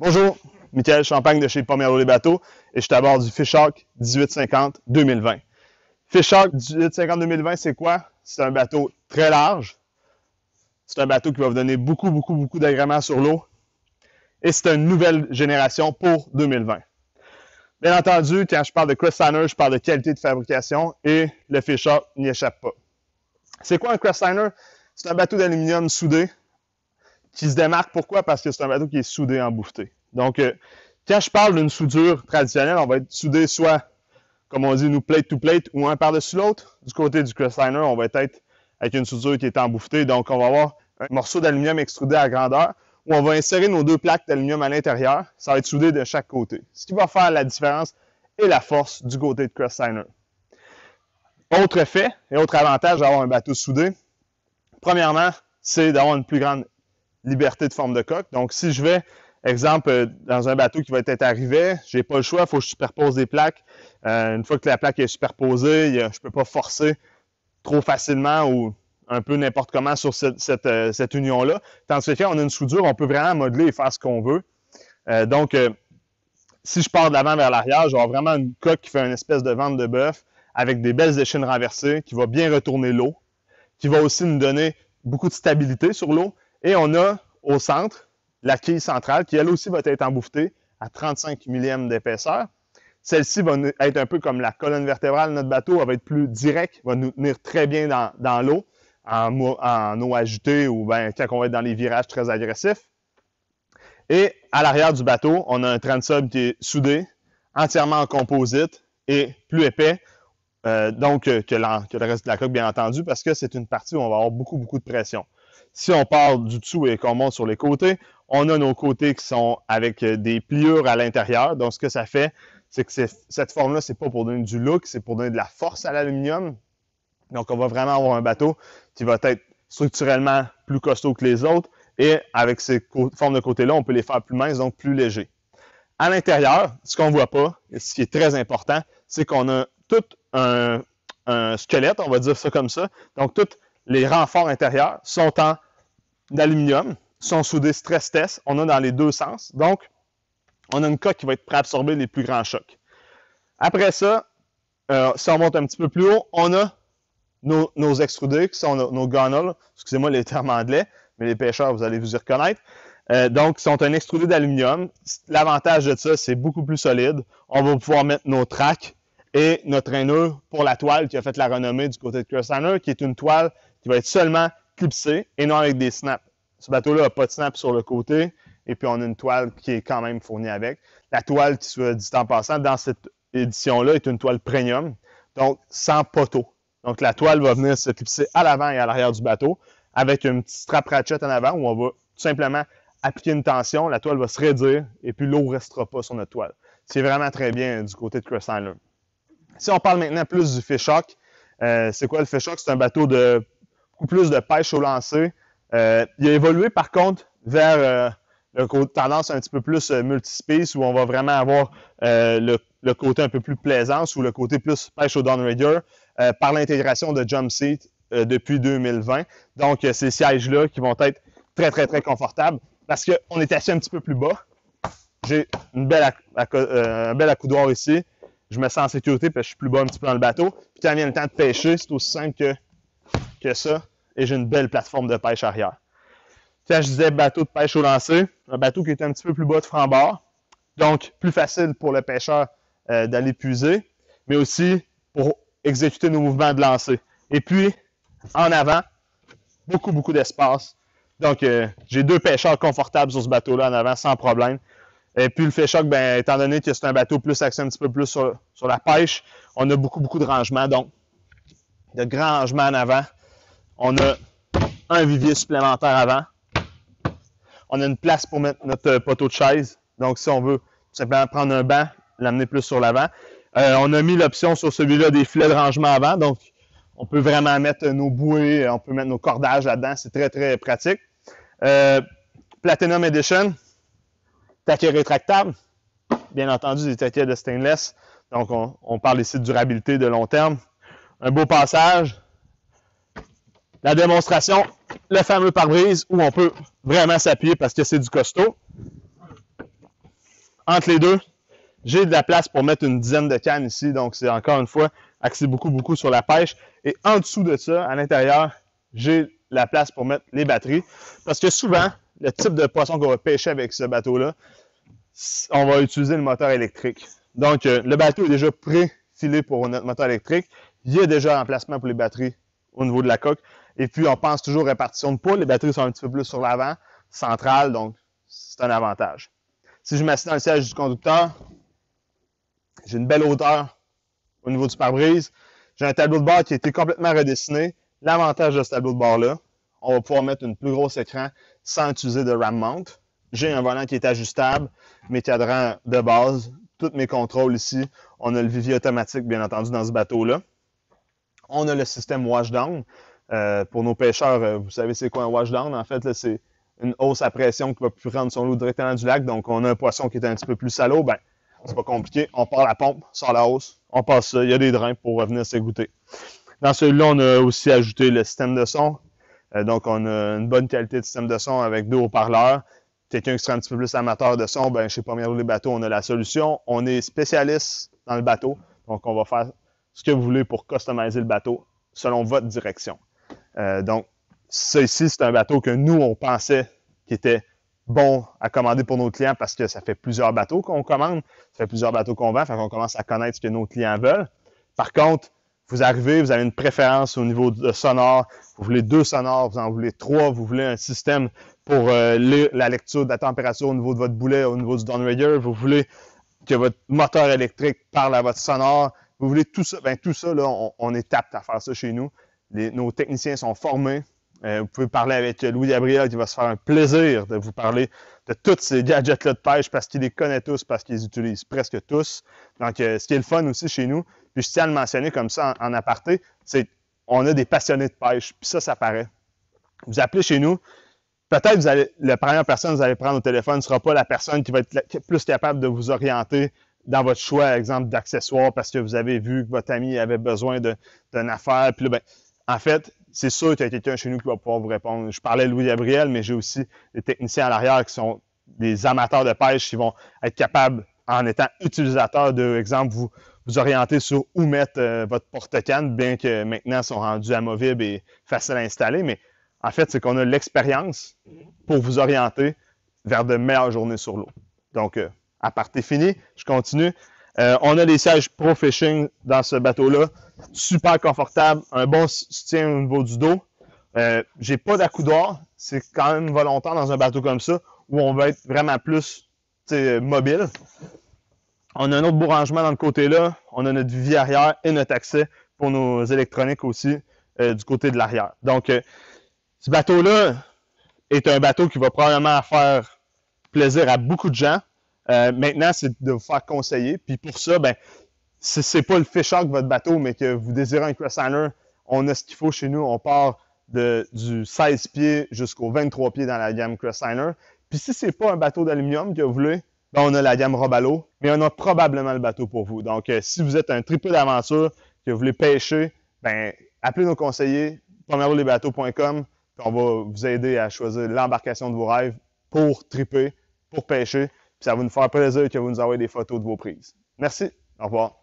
Bonjour, Michael Champagne de chez Pomerleau les bateaux et je suis à bord du Fish-Hawk 1850 2020. Fish-Hawk 1850 2020, c'est quoi? C'est un bateau très large. C'est un bateau qui va vous donner beaucoup d'agréments sur l'eau. Et c'est une nouvelle génération pour 2020. Bien entendu, quand je parle de Crestliner, je parle de qualité de fabrication et le Fish-Hawk n'y échappe pas. C'est quoi un Crestliner? C'est un bateau d'aluminium soudé qui se démarque. Pourquoi? Parce que c'est un bateau qui est soudé en bouffeté. Donc, quand je parle d'une soudure traditionnelle, on va être soudé soit, comme on dit, nous plate to plate ou un par-dessus l'autre. Du côté du Crestliner, on va être avec une soudure qui est en bouffeté. Donc, on va avoir un morceau d'aluminium extrudé à grandeur où on va insérer nos deux plaques d'aluminium à l'intérieur. Ça va être soudé de chaque côté. Ce qui va faire la différence et la force du côté de Crestliner. Autre fait et autre avantage d'avoir un bateau soudé, premièrement, c'est d'avoir une plus grande liberté de forme de coque. Donc, si je vais, exemple, dans un bateau qui va être arrivé, je n'ai pas le choix, il faut que je superpose des plaques. Une fois que la plaque est superposée, je ne peux pas forcer trop facilement ou un peu n'importe comment sur cette union-là. Tandis que quand on a une soudure, on peut vraiment modeler et faire ce qu'on veut. Donc, si je pars de l'avant vers l'arrière, je vais avoir vraiment une coque qui fait une espèce de ventre de bœuf avec des belles échines renversées, qui va bien retourner l'eau, qui va aussi nous donner beaucoup de stabilité sur l'eau. Et on a au centre la quille centrale qui, elle aussi, va être embouffetée à 35 millièmes d'épaisseur. Celle-ci va être un peu comme la colonne vertébrale de notre bateau. Elle va être plus directe, va nous tenir très bien dans l'eau, en eau agitée ou bien quand on va être dans les virages très agressifs. Et à l'arrière du bateau, on a un transom qui est soudé, entièrement en composite et plus épais que le reste de la coque, bien entendu, parce que c'est une partie où on va avoir beaucoup de pression. Si on part du dessous et qu'on monte sur les côtés, on a nos côtés qui sont avec des pliures à l'intérieur. Donc, ce que ça fait, c'est que cette forme-là, c'est pas pour donner du look, c'est pour donner de la force à l'aluminium. Donc, on va vraiment avoir un bateau qui va être structurellement plus costaud que les autres. Et avec ces formes de côté-là, on peut les faire plus minces, donc plus légers. À l'intérieur, ce qu'on ne voit pas, et ce qui est très important, c'est qu'on a tout un squelette, on va dire ça comme ça. Donc, tous les renforts intérieurs sont en aluminium, sont soudés stress test. On a dans les deux sens. Donc, on a une coque qui va être prête à absorber les plus grands chocs. Après ça, si on monte un petit peu plus haut, on a nos extrudés, qui sont nos gunnels. Excusez-moi les termes anglais, mais les pêcheurs, vous allez vous y reconnaître. Donc, ils sont un extrudé d'aluminium. L'avantage de ça, c'est beaucoup plus solide. On va pouvoir mettre nos tracks et notre traîneur pour la toile qui a fait la renommée du côté de Crestliner, qui est une toile qui va être seulement clipsée et non avec des snaps. Ce bateau-là n'a pas de snap sur le côté et puis on a une toile qui est quand même fournie avec. La toile, qui soit dit en passant, dans cette édition-là, est une toile premium, donc sans poteau. Donc la toile va venir se clipser à l'avant et à l'arrière du bateau avec un petit strap ratchet en avant où on va tout simplement appliquer une tension, la toile va se raidir et puis l'eau ne restera pas sur notre toile. C'est vraiment très bien du côté de Crestliner. Si on parle maintenant plus du Fish-Hawk, c'est quoi le Fish-Hawk? C'est un bateau de beaucoup plus de pêche au lancer. Il a évolué par contre vers tendance un petit peu plus multi-space où on va vraiment avoir le côté un peu plus plaisance ou le côté plus pêche au downrigger par l'intégration de Jump Seat depuis 2020. Donc, ces sièges-là qui vont être très confortables parce qu'on est assis un petit peu plus bas. J'ai un bel accoudoir ici. Je me sens en sécurité parce que je suis plus bas un petit peu dans le bateau. Puis quand vient le temps de pêcher, c'est aussi simple que ça. Et j'ai une belle plateforme de pêche arrière. Quand je disais bateau de pêche au lancer, un bateau qui est un petit peu plus bas de franc-bord. Donc, plus facile pour le pêcheur d'aller puiser, mais aussi pour exécuter nos mouvements de lancer. Et puis, en avant, beaucoup d'espace. Donc, j'ai deux pêcheurs confortables sur ce bateau-là en avant, sans problème. Et puis le Fish-Hawk, ben, étant donné que c'est un bateau plus axé un petit peu plus sur la pêche, on a beaucoup de rangements, donc de grands rangements en avant. On a un vivier supplémentaire avant. On a une place pour mettre notre poteau de chaise. Donc si on veut tout simplement prendre un banc, l'amener plus sur l'avant. On a mis l'option sur celui-là des filets de rangement avant. Donc on peut vraiment mettre nos bouées, on peut mettre nos cordages là-dedans. C'est très pratique. Platinum Edition. Taquet rétractable, bien entendu des taquets de stainless, donc on parle ici de durabilité de long terme. Un beau passage, la démonstration, le fameux pare-brise où on peut vraiment s'appuyer parce que c'est du costaud. Entre les deux, j'ai de la place pour mettre une dizaine de cannes ici, donc c'est encore une fois axé beaucoup sur la pêche. Et en dessous de ça, à l'intérieur, j'ai la place pour mettre les batteries. Parce que souvent, le type de poisson qu'on va pêcher avec ce bateau-là, on va utiliser le moteur électrique. Donc, le bateau est déjà pré-filé pour notre moteur électrique. Il y a déjà un emplacement pour les batteries au niveau de la coque. Et puis, on pense toujours répartition de poids. Les batteries sont un petit peu plus sur l'avant, centrale, donc c'est un avantage. Si je m'assieds dans le siège du conducteur, j'ai une belle hauteur au niveau du pare-brise. J'ai un tableau de bord qui a été complètement redessiné. L'avantage de ce tableau de bord-là, on va pouvoir mettre une plus grosse écran sans utiliser de RAM mount. J'ai un volant qui est ajustable, mes cadrans de base, tous mes contrôles ici. On a le vivier automatique, bien entendu, dans ce bateau-là. On a le système washdown. Pour nos pêcheurs, vous savez c'est quoi un washdown? En fait, c'est une hausse à pression qui va plus rendre son eau directement du lac. Donc, on a un poisson qui est un petit peu plus salaud. Ben, c'est pas compliqué. On part la pompe, sort la hausse, on passe ça. Il y a des drains pour revenir s'égoutter. Dans celui-là, on a aussi ajouté le système de son. Donc, on a une bonne qualité de système de son avec 2 haut-parleurs. Quelqu'un qui serait un petit peu plus amateur de son, ben, chez Pommier les bateaux, on a la solution. On est spécialiste dans le bateau. Donc, on va faire ce que vous voulez pour customiser le bateau selon votre direction. Donc, ça ici, c'est un bateau que nous, on pensait qui était bon à commander pour nos clients parce que ça fait plusieurs bateaux qu'on commande, ça fait plusieurs bateaux qu'on vend, fait qu'on commence à connaître ce que nos clients veulent. Par contre, vous arrivez, vous avez une préférence au niveau de sonore, vous voulez 2 sonores, vous en voulez 3, vous voulez un système pour la lecture de la température au niveau de votre boulet, au niveau du downrigger, vous voulez que votre moteur électrique parle à votre sonore, vous voulez tout ça, bien tout ça, là, on est apte à faire ça chez nous. Nos techniciens sont formés. Vous pouvez parler avec Louis-Gabriel qui va se faire un plaisir de vous parler de tous ces gadgets-là de pêche parce qu'il les connaît tous, parce qu'ils les utilisent presque tous. Donc, ce qui est le fun aussi chez nous, puis je tiens à le mentionner comme ça en aparté, c'est qu'on a des passionnés de pêche, puis ça paraît. Vous appelez chez nous, peut-être la première personne que vous allez prendre au téléphone ne sera pas la personne qui va être plus capable de vous orienter dans votre choix, par exemple, d'accessoires parce que vous avez vu que votre ami avait besoin d'une affaire. Puis là, ben, en fait, c'est sûr qu'il y a quelqu'un chez nous qui va pouvoir vous répondre. Je parlais de Louis-Gabriel, mais j'ai aussi des techniciens à l'arrière qui sont des amateurs de pêche qui vont être capables, en étant utilisateurs de, exemple, vous orienter sur où mettre votre porte-canne, bien que maintenant, ils sont rendus amovibles et faciles à installer. Mais en fait, c'est qu'on a l'expérience pour vous orienter vers de meilleures journées sur l'eau. Donc, aparté fini, je continue. On a les sièges Pro Fishing dans ce bateau-là. Super confortable, un bon soutien au niveau du dos. J'ai pas d'accoudoir, c'est quand même volontaire dans un bateau comme ça, où on va être vraiment plus mobile. On a un autre beau rangement dans le côté-là. On a notre vivier arrière et notre accès pour nos électroniques aussi du côté de l'arrière. Donc, ce bateau-là est un bateau qui va probablement faire plaisir à beaucoup de gens. Maintenant, c'est de vous faire conseiller. Puis pour ça, ben, si ce n'est pas le fish hawk votre bateau, mais que vous désirez un crossliner, on a ce qu'il faut chez nous. On part du 16 pieds jusqu'au 23 pieds dans la gamme crossliner. Puis si ce n'est pas un bateau d'aluminium que vous voulez, ben, on a la gamme Robalo, mais on a probablement le bateau pour vous. Donc, si vous êtes un tripeux d'aventure, que vous voulez pêcher, ben, appelez nos conseillers, pommerolesbateaux.com, puis on va vous aider à choisir l'embarcation de vos rêves pour triper, pour pêcher. Puis ça va nous faire plaisir que vous nous envoyez des photos de vos prises. Merci. Au revoir.